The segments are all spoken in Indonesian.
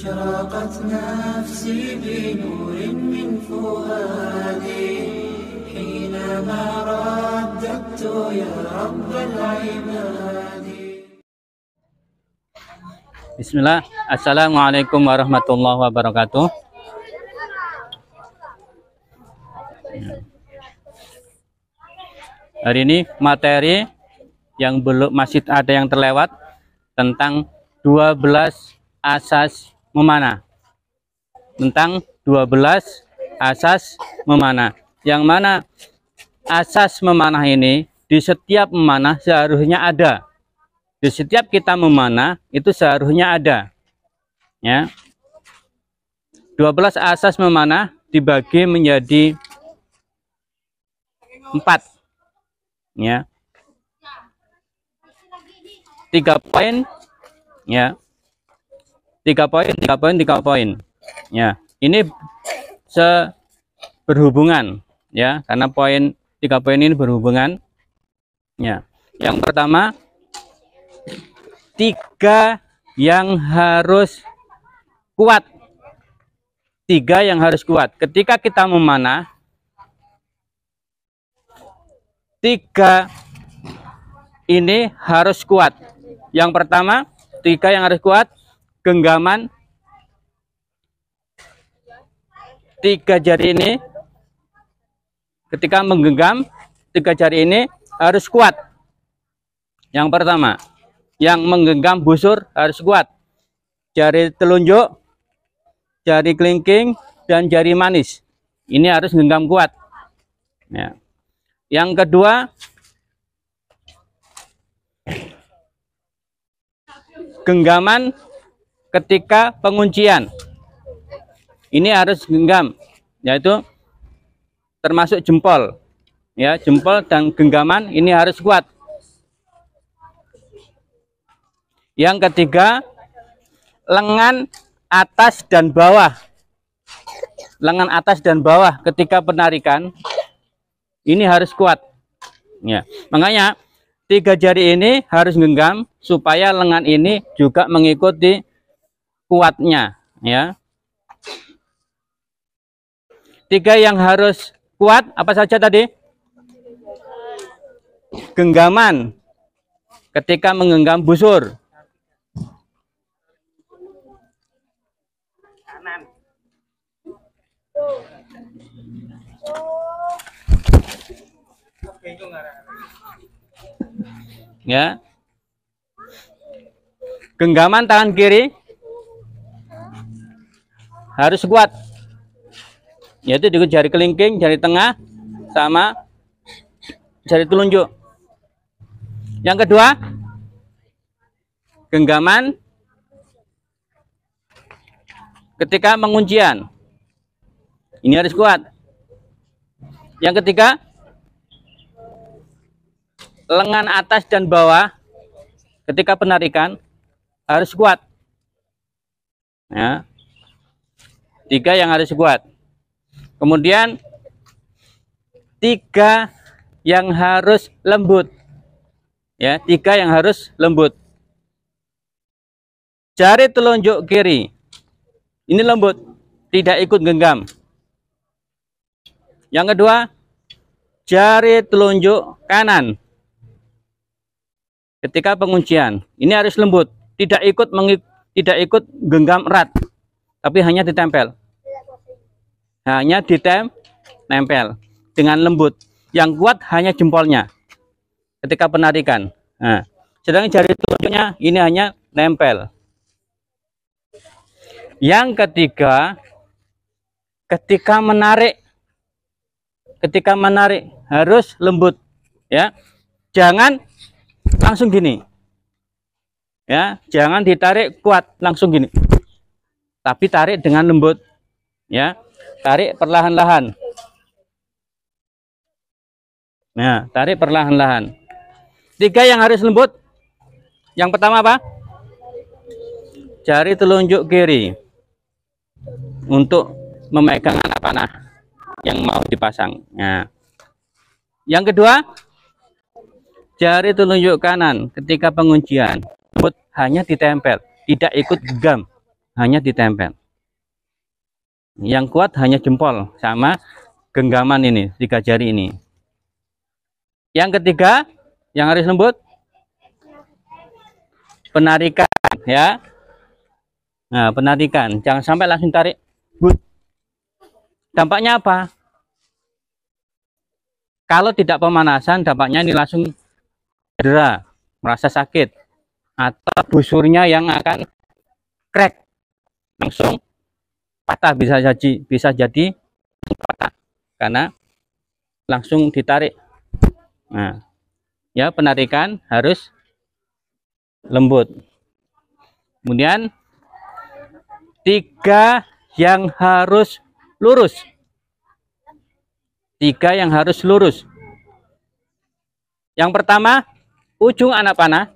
أشرقت نفسي بنور من فؤادي حينما رددت يا رب العباد. Bismillah. Assalamualaikum warahmatullahi wabarakatuh. Hari ini materi yang belum masih ada yang terlewat tentang 12 asas memanah. Tentang 12 asas memanah. Yang mana asas memanah ini di setiap memanah seharusnya ada. Di setiap kita memanah itu seharusnya ada. Ya. 12 asas memanah dibagi menjadi 4. Ya. 3 poin. Ya. 3 poin. Ya. Ini berhubungan ya, karena 3 poin ini berhubungan. Ya. Yang pertama, 3 yang harus kuat. 3 yang harus kuat. Ketika kita memanah, 3 ini harus kuat. Yang pertama, 3 yang harus kuat, genggaman 3 jari ini. Ketika menggenggam 3 jari ini harus kuat. Yang pertama, yang menggenggam busur harus kuat. Jari telunjuk, jari kelingking, dan jari manis. Ini harus genggam kuat. Ya. Yang kedua, genggaman ketika penguncian. Ini harus genggam, yaitu termasuk jempol. Ya, jempol dan genggaman ini harus kuat. Yang ketiga, lengan atas dan bawah. Lengan atas dan bawah ketika penarikan ini harus kuat. Ya, makanya 3 jari ini harus genggam supaya lengan ini juga mengikuti kuatnya. Ya. 3 yang harus kuat apa saja tadi? Genggaman ketika menggenggam busur. Ya. Genggaman tangan kiri harus kuat. Yaitu di jari kelingking, jari tengah, sama jari telunjuk. Yang kedua, genggaman ketika penguncian. Ini harus kuat. Yang ketiga, lengan atas dan bawah ketika penarikan harus kuat. Ya. 3 yang harus kuat. Kemudian 3 yang harus lembut. Ya, 3 yang harus lembut. Jari telunjuk kiri ini lembut, tidak ikut genggam. Yang kedua, jari telunjuk kanan ketika penguncian ini harus lembut, tidak ikut genggam erat, tapi hanya ditempel. Hanya ditempel dengan lembut. Yang kuat hanya jempolnya ketika penarikan. Nah, sedangkan jari telunjuknya ini hanya nempel. Yang ketiga, ketika menarik harus lembut. Ya, jangan langsung gini. Ya, jangan ditarik kuat langsung gini. Tapi tarik dengan lembut. Ya. Tarik perlahan-lahan. Nah, tarik perlahan-lahan. 3 yang harus lembut. Yang pertama apa? Jari telunjuk kiri untuk memegang anak panah yang mau dipasang. Nah, yang kedua, jari telunjuk kanan ketika penguncian lembut, hanya ditempel, tidak ikut genggam. hanya ditempel. Yang kuat hanya jempol sama genggaman ini, 3 jari ini. Yang ketiga, yang harus lembut, penarikan ya. Nah, penarikan, jangan sampai langsung tarik. Dampaknya apa? Kalau tidak pemanasan, dampaknya ini langsung cedera, merasa sakit, atau busurnya yang akan crack, langsung patah, bisa jadi patah karena langsung ditarik. Nah, ya, penarikan harus lembut. Kemudian 3 yang harus lurus. 3 yang harus lurus. Yang pertama, ujung anak panah.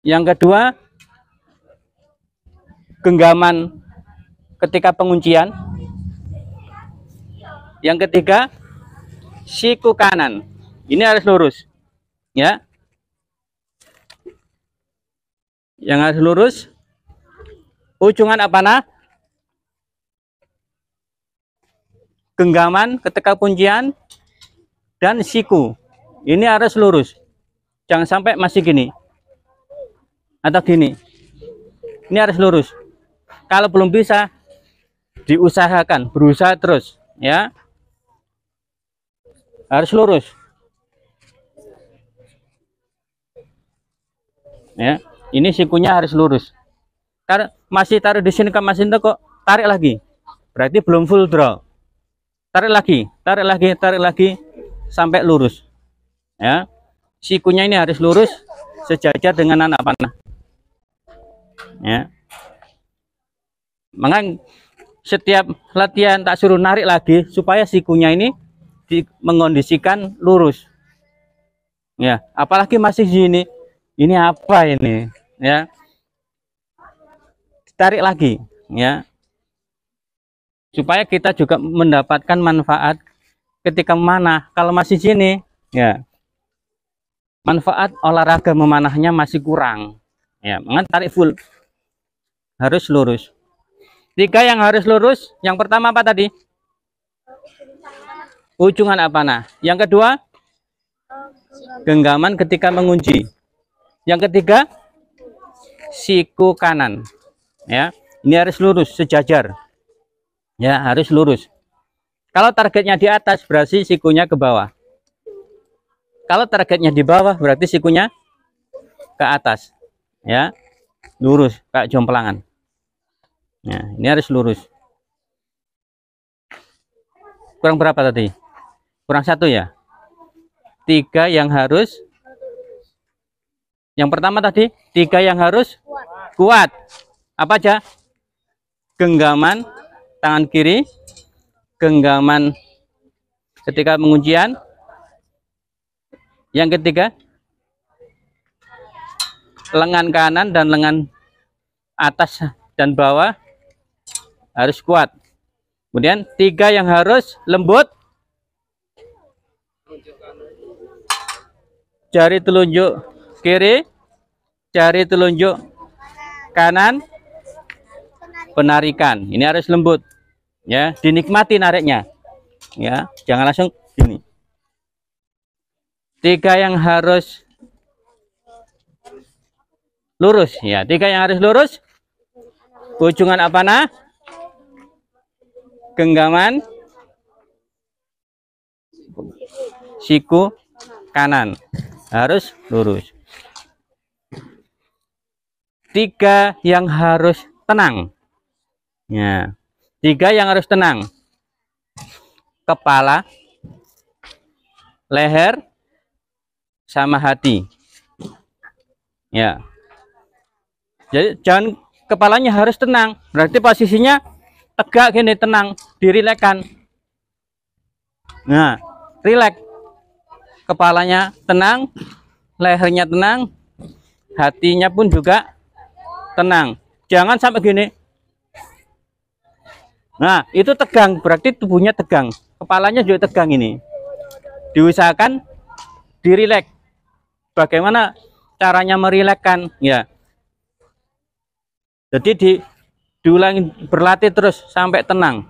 Yang kedua, genggaman ketika penguncian. Yang ketiga, siku kanan. Ini harus lurus, ya. Yang harus lurus, ujung anak panah, genggaman ketika kuncian, dan siku. Ini harus lurus. Jangan sampai masih gini atau gini. Ini harus lurus. Kalau belum bisa, diusahakan, berusaha terus, ya. Harus lurus. Ya, ini sikunya harus lurus. Karena masih taruh di sini, masih kok tarik lagi. Berarti belum full draw. Tarik lagi sampai lurus. Ya. Sikunya ini harus lurus sejajar dengan anak panah. Ya. Maka setiap latihan tak suruh narik lagi supaya sikunya ini mengondisikan lurus. Ya, apalagi masih gini. Ini apa ini? Ya. Tarik lagi, ya. Supaya kita juga mendapatkan manfaat ketika memanah. Kalau masih sini, ya. Manfaat olahraga memanahnya masih kurang. Ya, maka tarik full. Harus lurus. 3 yang harus lurus. Yang pertama apa tadi? Ujung anak panah. Yang kedua, genggaman ketika mengunci. Yang ketiga, siku kanan. Ya, ini harus lurus sejajar. Ya, harus lurus. Kalau targetnya di atas, berarti sikunya ke bawah. Kalau targetnya di bawah, berarti sikunya ke atas. Ya, lurus kayak jomplangan. Ya, ini harus lurus. Kurang berapa tadi? Kurang 1 ya. 3 yang harus. Yang pertama tadi 3 yang harus kuat. Apa aja? Genggaman tangan kiri, genggaman ketika penguncian. Yang ketiga, lengan kanan dan lengan atas dan bawah harus kuat. Kemudian 3 yang harus lembut. Jari telunjuk kiri, jari telunjuk kanan, penarikan. Ini harus lembut, ya. Dinikmati nariknya, ya. Jangan langsung gini. 3 yang harus lurus, ya. 3 yang harus lurus. Ujung anak panah, genggaman, siku kanan harus lurus. 3 yang harus tenang. Ya. 3 yang harus tenang. Kepala, leher, sama hati. Ya. Jadi jangan kepalanya harus tenang. Berarti posisinya tegak gini, tenang, dirilekkan. Nah, rileks. Kepalanya tenang, lehernya tenang, hatinya pun juga tenang. Jangan sampai gini. Nah, itu tegang, berarti tubuhnya tegang. Kepalanya juga tegang ini. Diusahakan dirileks. Bagaimana caranya merilekkan? Ya. Jadi diulangi, berlatih terus sampai tenang.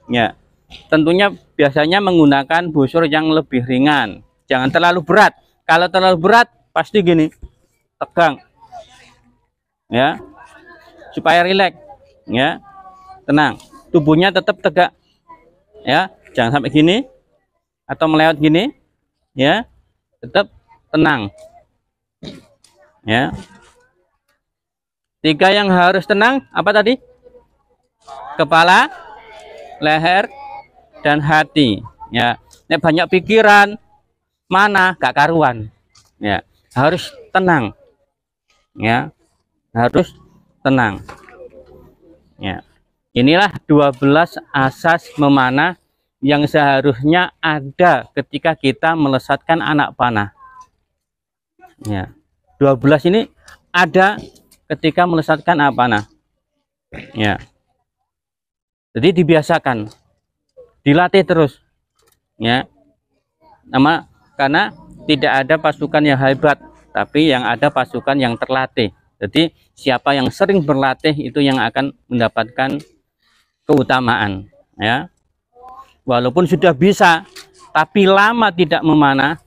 Ya, tentunya biasanya menggunakan busur yang lebih ringan, jangan terlalu berat. Kalau terlalu berat pasti gini, tegang. Ya, supaya rileks. Ya, tenang. Tubuhnya tetap tegak. Ya, jangan sampai gini atau melewat gini. Ya, tetap tenang. Ya. 3 yang harus tenang apa tadi? Kepala, leher, dan hati. Ya, ini banyak pikiran, mana gak karuan. Ya, harus tenang. Ya, harus tenang. Ya, inilah 12 asas memanah yang seharusnya ada ketika kita melesatkan anak panah. Ya, 12 ini ada ketika melesatkan anak panah. Ya, jadi dibiasakan, dilatih terus. Ya, karena tidak ada pasukan yang hebat, tapi yang ada pasukan yang terlatih. Jadi siapa yang sering berlatih itu yang akan mendapatkan keutamaan. Ya, walaupun sudah bisa, tapi lama tidak memanah,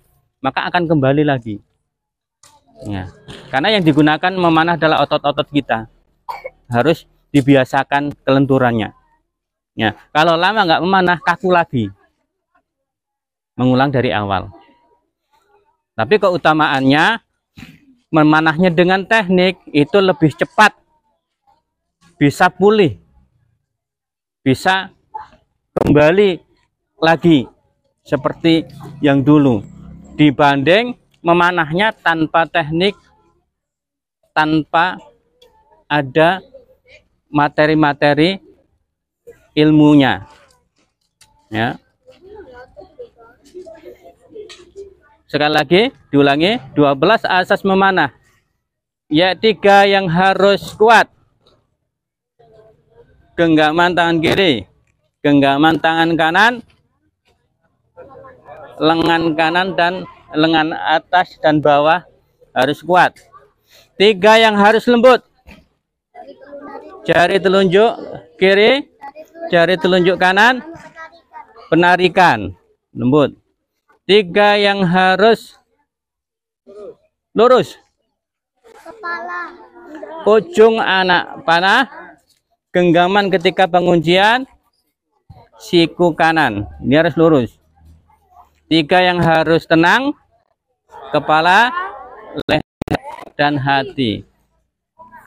maka akan kembali lagi. Ya, karena yang digunakan memanah adalah otot-otot kita, harus dibiasakan kelenturannya. Ya, kalau lama nggak memanah, kaku lagi, mengulang dari awal. Tapi keutamaannya memanahnya dengan teknik itu lebih cepat, bisa pulih, bisa kembali lagi seperti yang dulu, dibanding memanahnya tanpa teknik, tanpa ada materi-materi ilmunya. Ya, sekali lagi diulangi, 12 asas memanah. Ya, 3 yang harus kuat: genggaman tangan kiri, genggaman tangan kanan, lengan kanan dan lengan atas dan bawah harus kuat. 3 yang harus lembut: jari telunjuk kiri, jari telunjuk kanan, penarikan lembut. 3 yang harus lurus: kepala, ujung anak panah, genggaman ketika penguncian, siku kanan. Ini harus lurus. 3 yang harus tenang: kepala, leher, dan hati.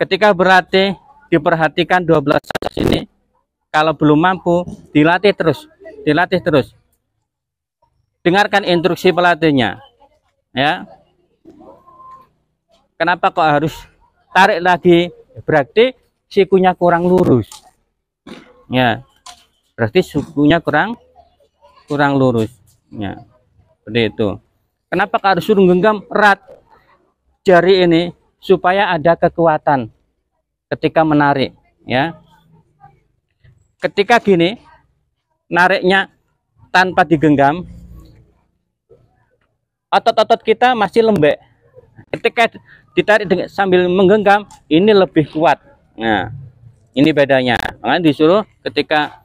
Ketika berlatih, diperhatikan 12 asas ini. Kalau belum mampu, dilatih terus, dilatih terus. Dengarkan instruksi pelatihnya. Ya, kenapa kok harus tarik lagi? Berarti sikunya kurang lurus. Ya, berarti sikunya kurang lurus. Ya, seperti itu. Kenapa harus suruh genggam erat jari ini? Supaya ada kekuatan ketika menarik. Ya, ketika gini, nariknya tanpa digenggam, otot-otot kita masih lembek. Ketika ditarik sambil menggenggam, ini lebih kuat. Nah, ini bedanya. Makanya disuruh ketika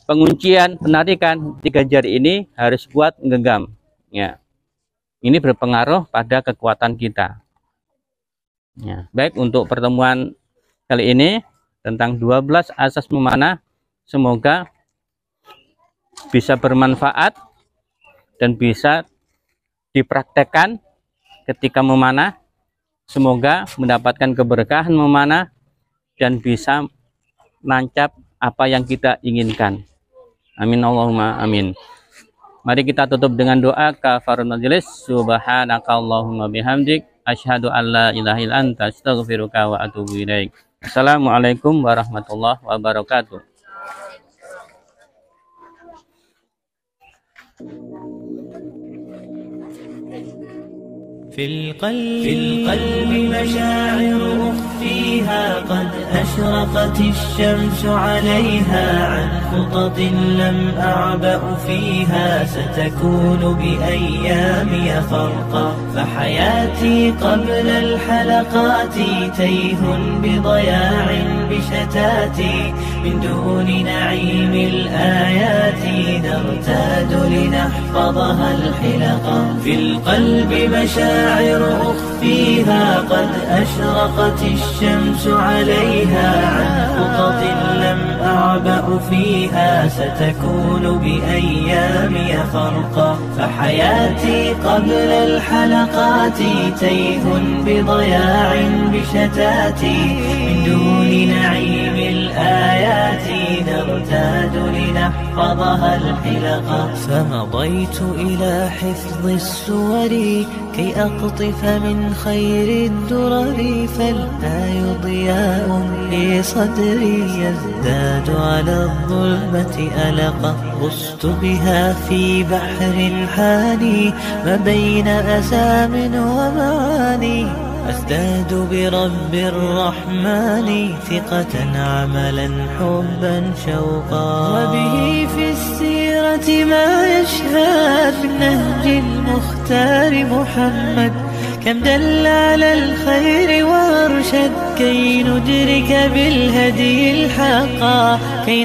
penguncian, penarikan, 3 jari ini harus kuat menggenggam. Ya, ini berpengaruh pada kekuatan kita. Ya, baik, untuk pertemuan kali ini tentang 12 asas memanah, semoga bisa bermanfaat dan bisa dipraktekkan ketika memanah. Semoga mendapatkan keberkahan memanah dan bisa nancap apa yang kita inginkan. Amin Allahumma amin. Mari kita tutup dengan doa kafarul majelis. Subhanakallahumma bihamdik, asyhadu an la ilaha illa anta, astaghfiruka wa atubu ilaik. Assalamualaikum warahmatullahi wabarakatuh. في القلب مشاعر أخفيها قد أشرقت الشمس عليها عن خطط لم أعبأ فيها ستكون بأيامي فرقا فحياتي قبل الحلقات تيه بضياع بشتاتي من دون نعيم الآيات نرتاد لنحفظها الحلقا في القلب مشاعر أخفيها قد أشرقت الشمس عليها عن خطط لم أعبأ فيها ستكون بأيامي فرقا فحياتي قبل الحلقات تيه بضياع بشتاتي من دون نعيم الآيات نرتاد لنحفظها الحلقا فمضيت إلى حفظ السور كي أقطف من خير الدرر فالآي ضياء لصدري يزداد على الظلمة ألقا غصت بها في بحر حاني ما بين أسام ومعاني أزداد برب الرحمن ثقة عملا حبا شوقا وبه في السيرة ما يشهد من نهج المختار محمد كم دل على الخير وارشد كي ندرك بالهدي الحقا في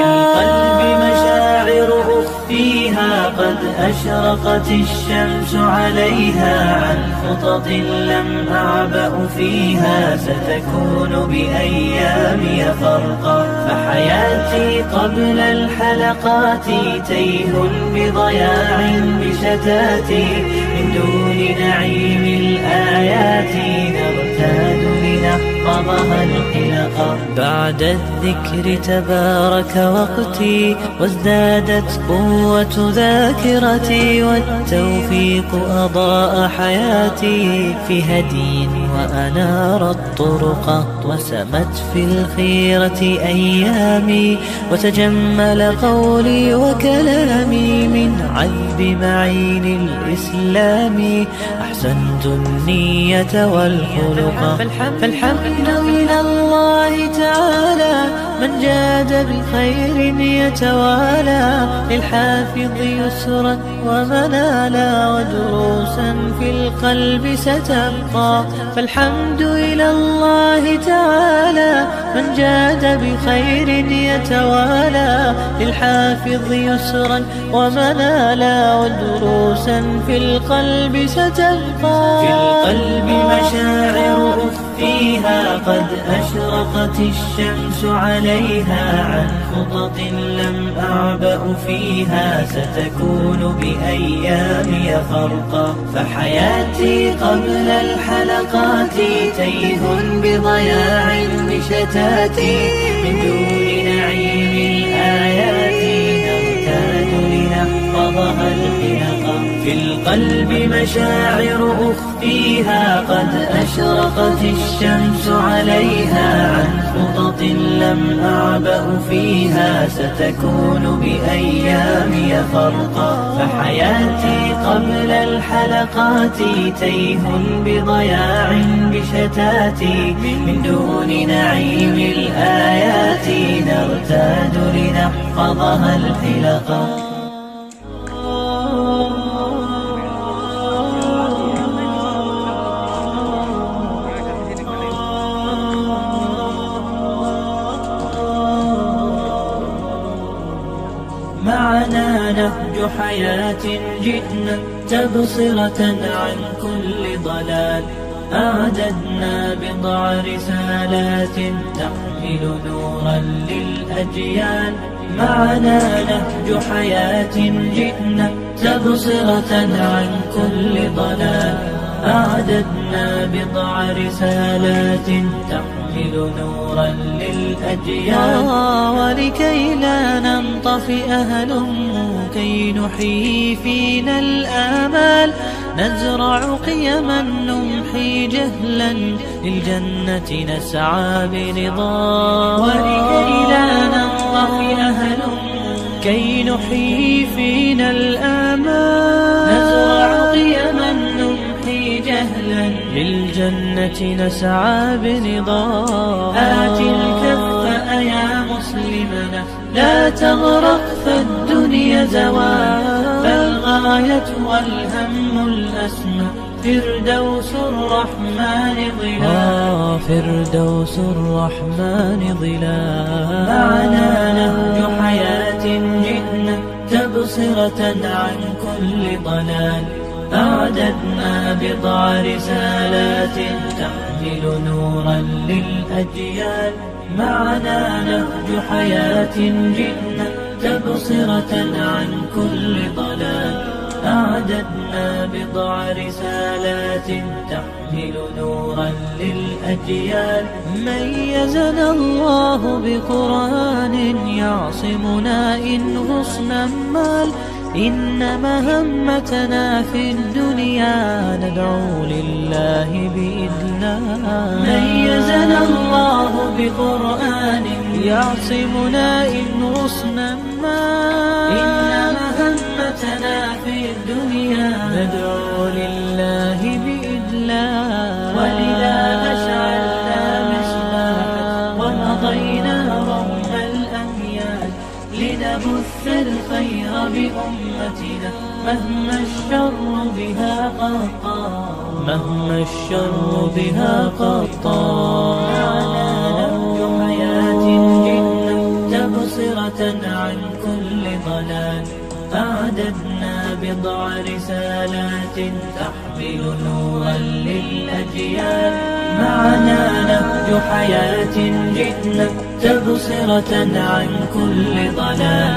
القلب مشاعر أخفيها قد أشرقت الشمس عليها عن خطط لم أعبأ فيها ستكون بأيامي فرقا فحياتي قبل الحلقات تيه بضياع بشتاتي من دون نعيم الآيات نرتاد لنحفظها الحلقا بعد الذكر تبارك وقتي وازدادت قوة ذاكرتي والتوفيق أضاء حياتي في هدي وأنار الطرق وسمت في الخيرة أيامي وتجمل قولي وكلامي من عذب معين الإسلام أحسنت النية والخلق فالحمد من الله تعالى من جاد بخير يتوالى للحافظ يسرا ومنالا ودروسا في القلب ستبقى فالحمد إلى الله تعالى من جاد بخير يتوالى للحافظ يسرا ومنالا ودروسا في القلب ستبقى في القلب مشاعر أخفيها قد أشرقت الشمس عليها عن خطط لم أعبأ فيها ستكون بأيامي فرقا فحياتي قبل الحلقات تيه بضياع بشتاتي من دون نعيم الآيات نرتاد لنحفظها الحلقا في القلب مشاعر أخفيها قد أشرقت الشمس عليها عن خطط لم أعبأ فيها ستكون بأيامي فرقا فحياتي قبل الحلقات تيه بضياع بشتاتي من دون نعيم الآيات نرتاد لنحفظها الحلقا معنا نهج حياة جئنا تبصرة عن كل ضلال أعددنا بضع رسالات تحمل نورا للأجيال معنا نهج حياة جئنا تبصرة عن كل ضلال أعددنا بضع رسالات تحمل نورا للأجيال ولكي لا ننطفئ هلم كي نحيي فينا الآمال نزرع قيما نمحي جهلا للجنة نسعى برضا ولكي لا ننطفئ هلم كي نحيي فينا الآمال الجنة نسعى بنضال. آت الكف يا مسلمنا لا تغرق فالدنيا زوال، فالغاية والهم الأسمى فردوس الرحمن ظلال. فردوس الرحمن ظلال. معنا نهج حياة جئنا تبصرة عن كل ضلال. أعددنا بضع رسالات تحمل نورا للأجيال. معنا نهج حياة جئنا تبصرة عن كل ضلال. أعددنا بضع رسالات تحمل نورا للأجيال. ميزنا الله بقرآن يعصمنا إن غصنا مال. إن مهمتنا في الدنيا ندعو لله بإذلال. ميزنا الله بقرآن يعصمنا إن غصنا مال. إن مهمتنا في الدنيا ندعو لله بإذلال. ولذا أشعلنا مصباحا ومضينا رغم الأميال لنبث الخير بأمتنا مهما الشر بها قد طال. مهما الشر بها قد طال. نهج حياة جئنا تبصرة عن كل ضلال. أعددنا بضع رسالات تحمل نورا للأجيال. معنا نهج حياة جئنا تبصرة عن كل ضلال.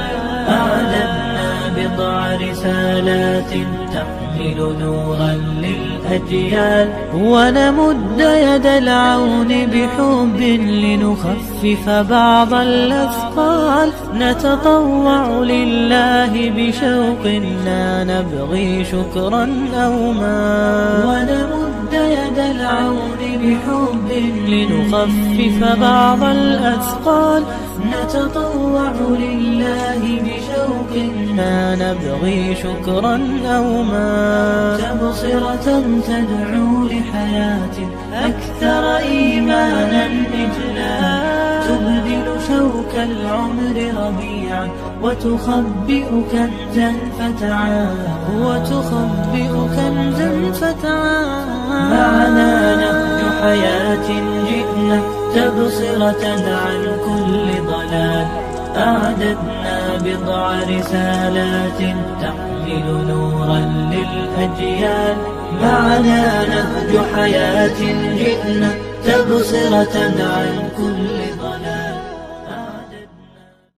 أعددنا بضع رسالات تحمل نورا للأجيال. ونمد يد العون بحب لنخفف بعض الأثقال. نتطوع لله بشوق لا نبغي شكرا أو مال. ونمد يد العون بحب لنخفف بعض الأثقال. نتطوع لله بشوق لا نبغي شكرا أو مال. تبصرة تدعو لحياة أكثر إيمانا إجلال. تبدل شوك العمر ربيعا وتخبئ كنزا فتعال. وتخبئ كنزا فتعال. معنا نهج حياة جئنا تبصرة عن كل ضلال. أعددنا بضع رسالات تحمل نورا للأجيال. معنا نهج حياة جئنا تبصرة عن كل